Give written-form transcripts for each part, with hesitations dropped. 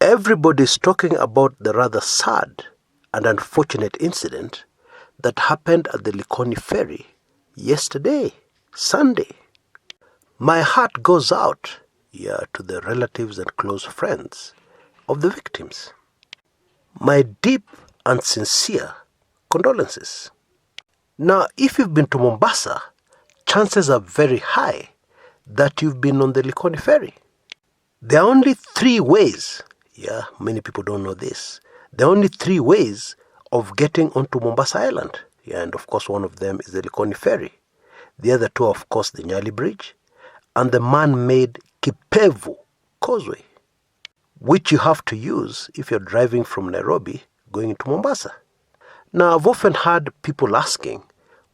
Everybody's talking about the rather sad and unfortunate incident that happened at the Likoni Ferry yesterday, Sunday. My heart goes out to the relatives and close friends of the victims. My deep and sincere condolences. Now, if you've been to Mombasa, chances are very high that you've been on the Likoni Ferry. There are only three ways, many people don't know this. There are only three ways of getting onto Mombasa Island. And of course one of them is the Likoni Ferry. The other two are, of course, the Nyali Bridge and the man-made Kipevu Causeway, which you have to use if you're driving from Nairobi going into Mombasa. Now, I've often heard people asking,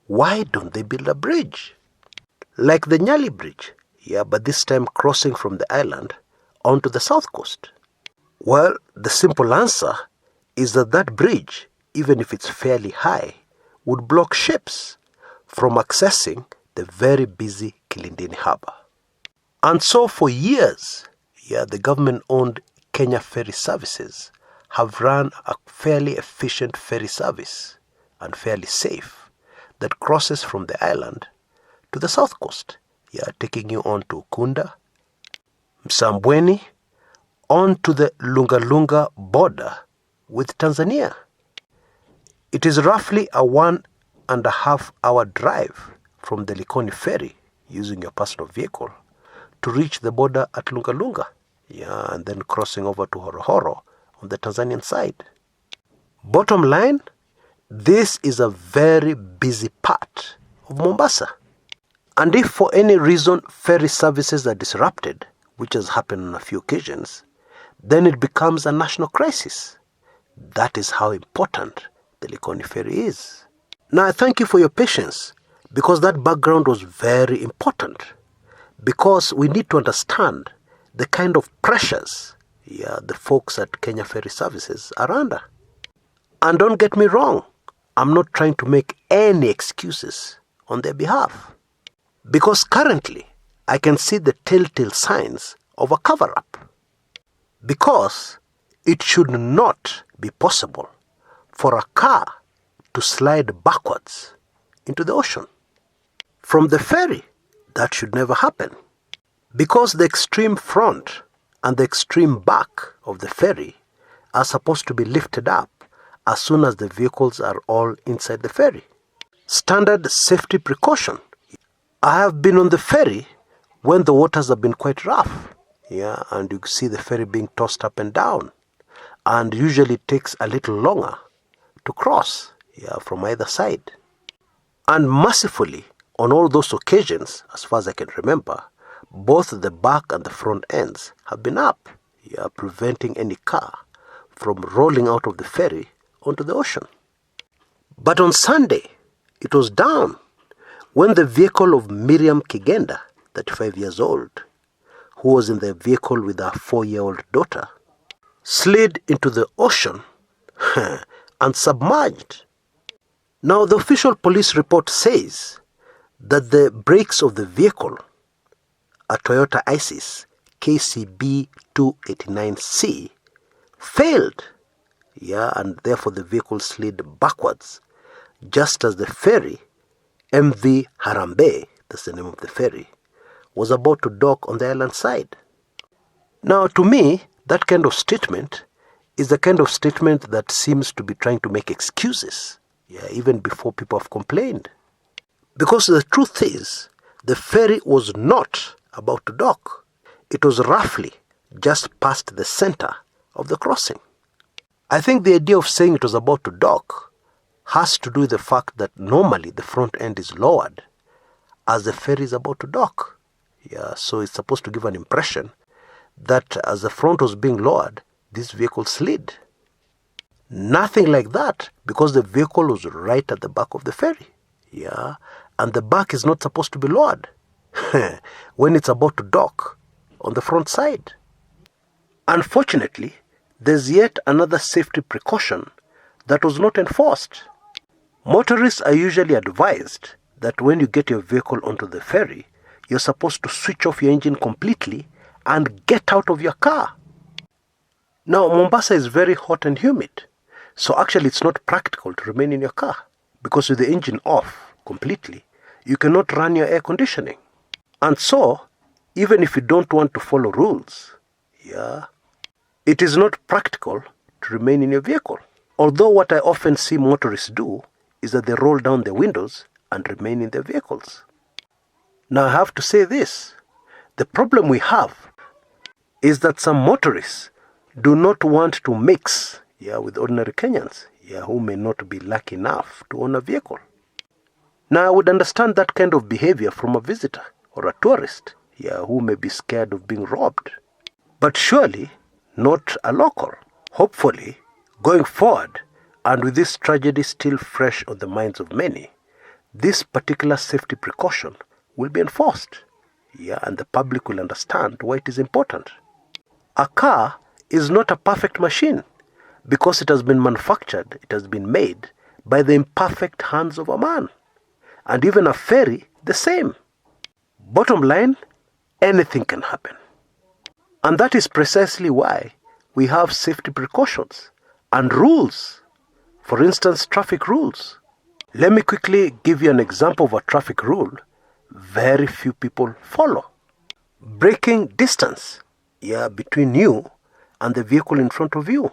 why don't they build a bridge? Like the Nyali Bridge, but this time crossing from the island onto the south coast. Well, the simple answer is that that bridge, even if it's fairly high, would block ships from accessing the very busy Kilindini Harbour. And so for years, the government-owned Kenya Ferry Services have run a fairly efficient ferry service and fairly safe that crosses from the island to the south coast, taking you on to Kunda, Msambweni, on to the Lunga Lunga border with Tanzania. It is roughly a 1.5 hour drive from the Likoni Ferry using your personal vehicle to reach the border at Lunga Lunga, and then crossing over to Horohoro on the Tanzanian side. Bottom line, this is a very busy part of Mombasa. And if for any reason ferry services are disrupted, which has happened on a few occasions, then it becomes a national crisis. That is how important the Likoni Ferry is. Now, I thank you for your patience, because that background was very important, because we need to understand the kind of pressures the folks at Kenya Ferry Services are under. And don't get me wrong, I'm not trying to make any excuses on their behalf, because currently I can see the telltale signs of a cover-up. Because it should not be possible for a car to slide backwards into the ocean. From the ferry, that should never happen. Because the extreme front and the extreme back of the ferry are supposed to be lifted up as soon as the vehicles are all inside the ferry. Standard safety precaution. I have been on the ferry when the waters have been quite rough. And you see the ferry being tossed up and down. And usually it takes a little longer to cross, from either side. And mercifully, on all those occasions, as far as I can remember, both the back and the front ends have been up, preventing any car from rolling out of the ferry onto the ocean. But on Sunday, it was down when the vehicle of Miriam Kigenda, 35 years old, who was in the vehicle with her 4-year-old daughter, slid into the ocean and submerged. Now, the official police report says that the brakes of the vehicle, a Toyota Isis KCB 289C, failed, and therefore the vehicle slid backwards, just as the ferry, MV Harambee, that's the name of the ferry, was about to dock on the island side. Now, to me, that kind of statement is the kind of statement that seems to be trying to make excuses, even before people have complained. Because the truth is, the ferry was not about to dock. It was roughly just past the center of the crossing. I think the idea of saying it was about to dock has to do with the fact that normally the front end is lowered as the ferry is about to dock. So it's supposed to give an impression that as the front was being lowered, this vehicle slid. Nothing like that, because the vehicle was right at the back of the ferry. And the back is not supposed to be lowered when it's about to dock on the front side. Unfortunately, there's yet another safety precaution that was not enforced. Motorists are usually advised that when you get your vehicle onto the ferry, you're supposed to switch off your engine completely and get out of your car. Now, Mombasa is very hot and humid. So actually it's not practical to remain in your car because with the engine off completely, you cannot run your air conditioning. And so, even if you don't want to follow rules, it is not practical to remain in your vehicle. Although what I often see motorists do is that they roll down their windows and remain in their vehicles. Now I have to say this. The problem we have is that some motorists do not want to mix with ordinary Kenyans who may not be lucky enough to own a vehicle. Now I would understand that kind of behavior from a visitor or a tourist who may be scared of being robbed. But surely not a local. Hopefully, going forward, and with this tragedy still fresh on the minds of many, this particular safety precaution will be enforced. And the public will understand why it is important. A car is not a perfect machine because it has been manufactured, it has been made by the imperfect hands of a man. And even a ferry, the same. Bottom line, anything can happen. And that is precisely why we have safety precautions and rules. For instance, traffic rules. Let me quickly give you an example of a traffic rule very few people follow. Braking distance between you and the vehicle in front of you.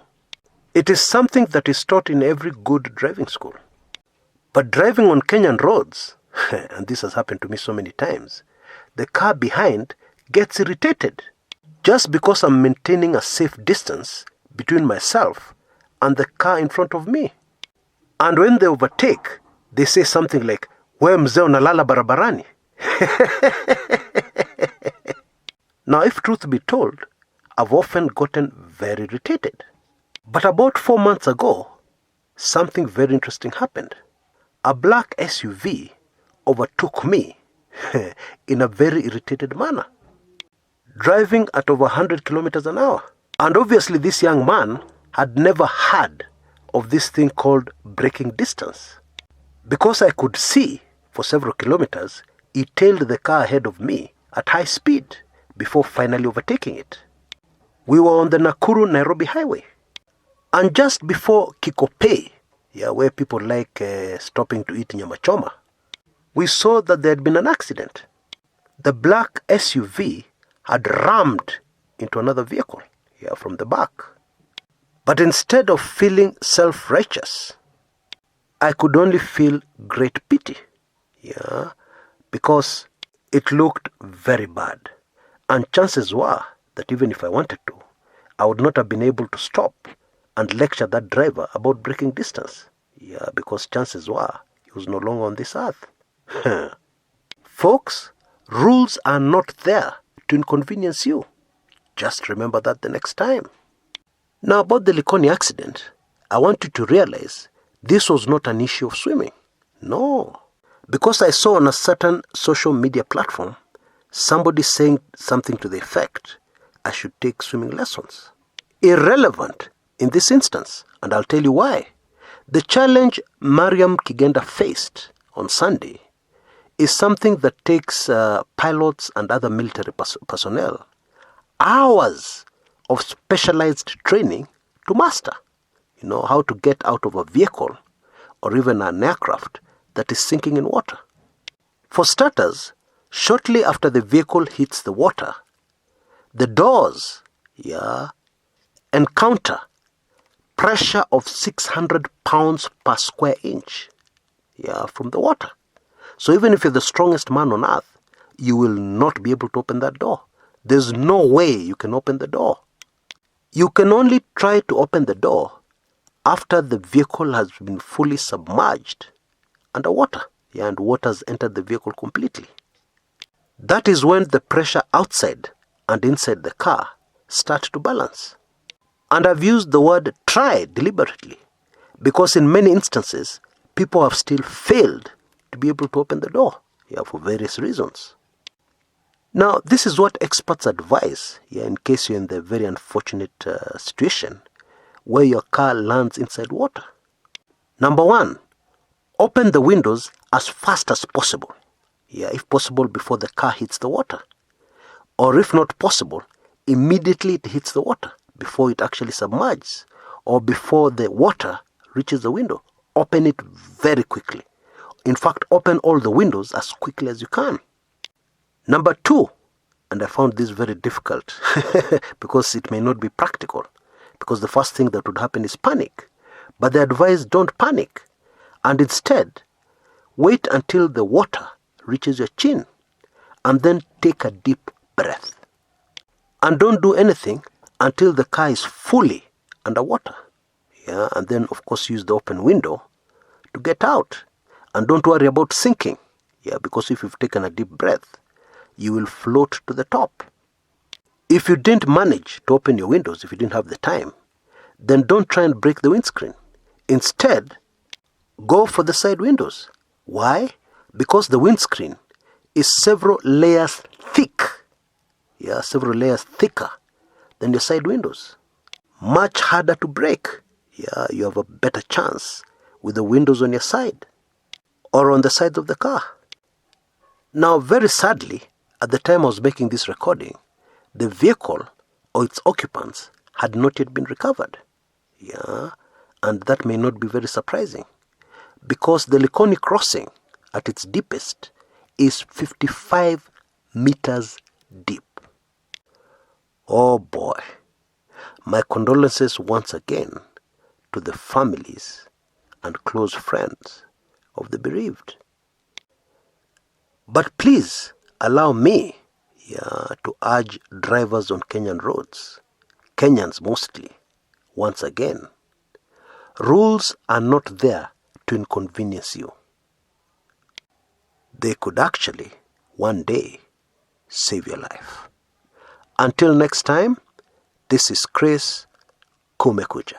It is something that is taught in every good driving school. But driving on Kenyan roads, and this has happened to me so many times, the car behind gets irritated just because I'm maintaining a safe distance between myself and the car in front of me. And when they overtake, they say something like, "We mzee unalala barabarani." Now, if truth be told, I've often gotten very irritated. But about 4 months ago, something very interesting happened. A black SUV overtook me in a very irritated manner, driving at over 100 kilometers an hour. And obviously this young man had never heard of this thing called braking distance. Because I could see for several kilometers, he tailed the car ahead of me at high speed before finally overtaking it. We were on the Nakuru-Nairobi highway. And just before Kikopey, where people like stopping to eat nyama choma, we saw that there had been an accident. The black SUV had rammed into another vehicle from the back. But instead of feeling self-righteous, I could only feel great pity, because it looked very bad. And chances were that even if I wanted to, I would not have been able to stop and lecture that driver about braking distance. Because chances were he was no longer on this earth. Folks, rules are not there to inconvenience you. Just remember that the next time. Now about the Likoni accident, I want you to realize this was not an issue of swimming. No. Because I saw on a certain social media platform somebody saying something to the effect, I should take swimming lessons. Irrelevant in this instance, and I'll tell you why. The challenge Mariam Kigenda faced on Sunday is something that takes pilots and other military personnel hours of specialized training to master. How to get out of a vehicle or even an aircraft that is sinking in water. For starters, shortly after the vehicle hits the water, the doors encounter pressure of 600 pounds per square inch from the water. So even if you're the strongest man on earth, you will not be able to open that door. There's no way you can open the door. You can only try to open the door after the vehicle has been fully submerged underwater, and water has entered the vehicle completely. That is when the pressure outside and inside the car start to balance. And I've used the word try deliberately because in many instances, people have still failed to be able to open the door for various reasons. Now, this is what experts advise in case you're in the very unfortunate situation where your car lands inside water. Number one, open the windows as fast as possible. If possible, before the car hits the water. Or if not possible, immediately it hits the water, before it actually submerges or before the water reaches the window. Open it very quickly. In fact, open all the windows as quickly as you can. Number 2, and I found this very difficult because it may not be practical, because the first thing that would happen is panic. But they advise don't panic, and instead wait until the water reaches your chin and then take a deep breath. And don't do anything until the car is fully underwater. Yeah, and then of course use the open window to get out. And don't worry about sinking. Yeah, because if you've taken a deep breath, you will float to the top. If you didn't manage to open your windows, if you didn't have the time, then don't try and break the windscreen. Instead, go for the side windows. Why? Because the windscreen is several layers thick. Yeah, several layers thicker than your side windows. Much harder to break. Yeah, you have a better chance with the windows on your side or on the sides of the car. Now, very sadly, at the time I was making this recording, the vehicle or its occupants had not yet been recovered. Yeah, and that may not be very surprising because the Likoni crossing at its deepest is 55 meters deep. Oh boy, my condolences once again to the families and close friends of the bereaved. But please allow me to urge drivers on Kenyan roads, Kenyans mostly, once again, rules are not there to inconvenience you. They could actually, one day, save your life. Until next time, this is Chris Kumekucha.